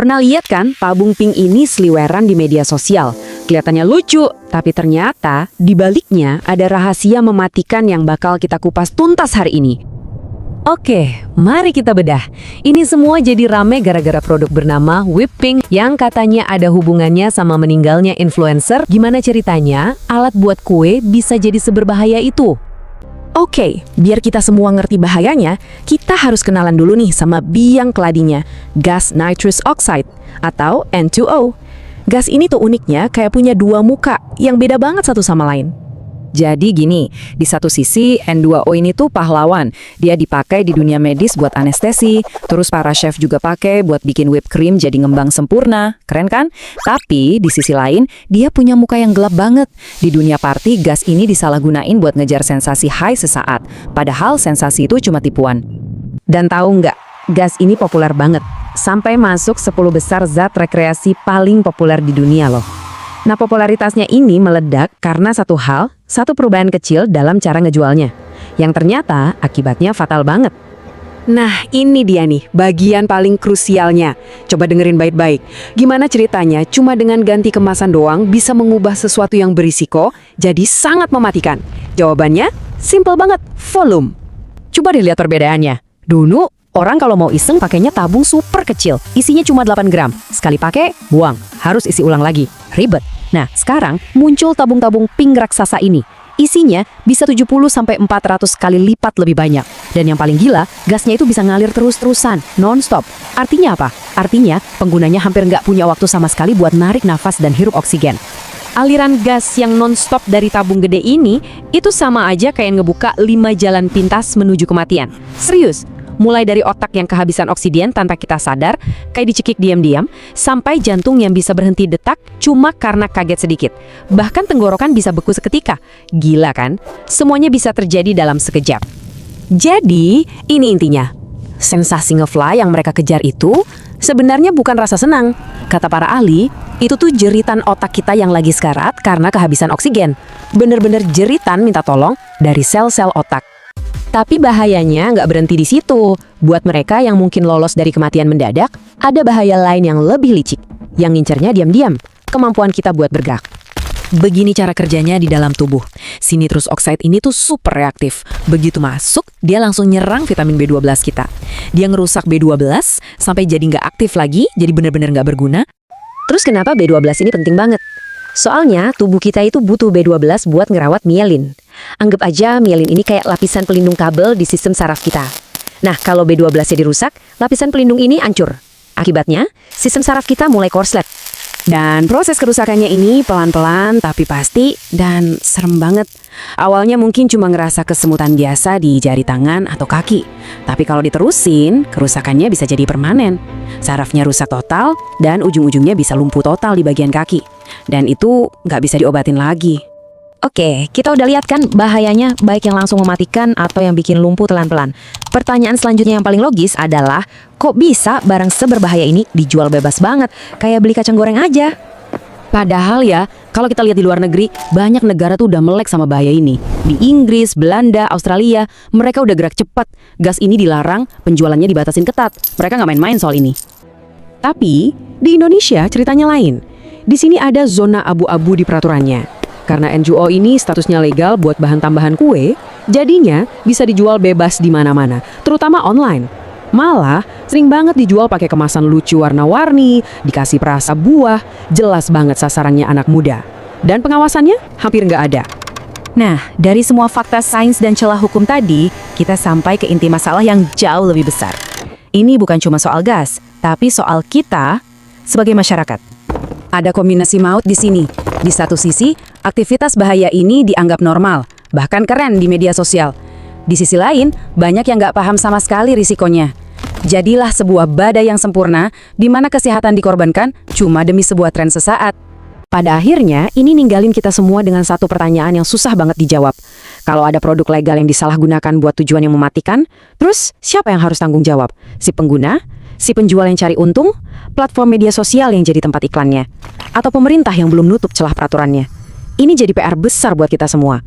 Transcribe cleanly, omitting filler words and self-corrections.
Pernah lihat kan tabung pink ini seliweran di media sosial? Kelihatannya lucu, tapi ternyata di baliknya ada rahasia mematikan yang bakal kita kupas tuntas hari ini. Oke, mari kita bedah. Ini semua jadi rame gara-gara produk bernama Whip Pink yang katanya ada hubungannya sama meninggalnya influencer. Gimana ceritanya? Alat buat kue bisa jadi seberbahaya itu. Oke, biar kita semua ngerti bahayanya, kita harus kenalan dulu nih sama biang keladinya, gas nitrous oxide atau N2O. Gas ini tuh uniknya kayak punya dua muka yang beda banget satu sama lain. Jadi gini, di satu sisi N2O ini tuh pahlawan. Dia dipakai di dunia medis buat anestesi, terus para chef juga pakai buat bikin whipped cream jadi ngembang sempurna. Keren kan? Tapi di sisi lain, dia punya muka yang gelap banget. Di dunia party, gas ini disalahgunain buat ngejar sensasi high sesaat. Padahal sensasi itu cuma tipuan. Dan tahu nggak, gas ini populer banget. Sampai masuk 10 besar zat rekreasi paling populer di dunia loh. Nah, popularitasnya ini meledak karena satu perubahan kecil dalam cara ngejualnya, yang ternyata akibatnya fatal banget. Nah, ini dia nih, bagian paling krusialnya. Coba dengerin baik-baik. Gimana ceritanya cuma dengan ganti kemasan doang bisa mengubah sesuatu yang berisiko jadi sangat mematikan? Jawabannya simple banget, volume. Coba deh lihat perbedaannya. Dulu, orang kalau mau iseng pakainya tabung super kecil, isinya cuma 8 gram. Sekali pakai, buang. Harus isi ulang lagi. Ribet. Nah, sekarang muncul tabung-tabung pink raksasa ini. Isinya bisa 70-400 kali lipat lebih banyak. Dan yang paling gila, gasnya itu bisa ngalir terus-terusan, non-stop. Artinya apa? Artinya, penggunanya hampir nggak punya waktu sama sekali buat narik nafas dan hirup oksigen. Aliran gas yang non-stop dari tabung gede ini, itu sama aja kayak ngebuka 5 jalan pintas menuju kematian. Serius. Mulai dari otak yang kehabisan oksigen tanpa kita sadar, kayak dicekik diam-diam, sampai jantung yang bisa berhenti detak cuma karena kaget sedikit. Bahkan tenggorokan bisa beku seketika. Gila kan? Semuanya bisa terjadi dalam sekejap. Jadi, ini intinya. Sensasi ngefly yang mereka kejar itu sebenarnya bukan rasa senang. Kata para ahli, itu tuh jeritan otak kita yang lagi sekarat karena kehabisan oksigen. Bener-bener jeritan minta tolong dari sel-sel otak. Tapi bahayanya nggak berhenti di situ. Buat mereka yang mungkin lolos dari kematian mendadak, ada bahaya lain yang lebih licik. Yang ngincernya diam-diam, kemampuan kita buat bergerak. Begini cara kerjanya di dalam tubuh. Si nitrous oxide ini tuh super reaktif. Begitu masuk, dia langsung nyerang vitamin B12 kita. Dia ngerusak B12 sampai jadi nggak aktif lagi, jadi bener-bener nggak berguna. Terus kenapa B12 ini penting banget? Soalnya tubuh kita itu butuh B12 buat ngerawat mielin. Anggap aja mielin ini kayak lapisan pelindung kabel di sistem saraf kita. Nah, kalau B12-nya dirusak, lapisan pelindung ini hancur. Akibatnya, sistem saraf kita mulai korslet. Dan proses kerusakannya ini pelan-pelan tapi pasti dan serem banget. Awalnya mungkin cuma ngerasa kesemutan biasa di jari tangan atau kaki. Tapi kalau diterusin, kerusakannya bisa jadi permanen. Sarafnya rusak total dan ujung-ujungnya bisa lumpuh total di bagian kaki. Dan itu nggak bisa diobatin lagi. Oke, kita udah lihat kan bahayanya, baik yang langsung mematikan atau yang bikin lumpuh pelan-pelan. Pertanyaan selanjutnya yang paling logis adalah, kok bisa barang seberbahaya ini dijual bebas banget, kayak beli kacang goreng aja? Padahal ya, kalau kita lihat di luar negeri, banyak negara tuh udah melek sama bahaya ini. Di Inggris, Belanda, Australia, mereka udah gerak cepat. Gas ini dilarang, penjualannya dibatasin ketat. Mereka nggak main-main soal ini. Tapi, di Indonesia ceritanya lain. Di sini ada zona abu-abu di peraturannya. Karena N2O ini statusnya legal buat bahan tambahan kue, jadinya bisa dijual bebas di mana-mana, terutama online. Malah, sering banget dijual pakai kemasan lucu warna-warni, dikasih perasa buah, jelas banget sasarannya anak muda. Dan pengawasannya hampir nggak ada. Nah, dari semua fakta sains dan celah hukum tadi, kita sampai ke inti masalah yang jauh lebih besar. Ini bukan cuma soal gas, tapi soal kita sebagai masyarakat. Ada kombinasi maut di sini. Di satu sisi, aktivitas bahaya ini dianggap normal, bahkan keren di media sosial. Di sisi lain, banyak yang nggak paham sama sekali risikonya. Jadilah sebuah badai yang sempurna, di mana kesehatan dikorbankan cuma demi sebuah tren sesaat. Pada akhirnya, ini ninggalin kita semua dengan satu pertanyaan yang susah banget dijawab. Kalau ada produk legal yang disalahgunakan buat tujuan yang mematikan, terus siapa yang harus tanggung jawab? Si pengguna? Si penjual yang cari untung? Platform media sosial yang jadi tempat iklannya? Atau pemerintah yang belum nutup celah peraturannya? Ini jadi PR besar buat kita semua.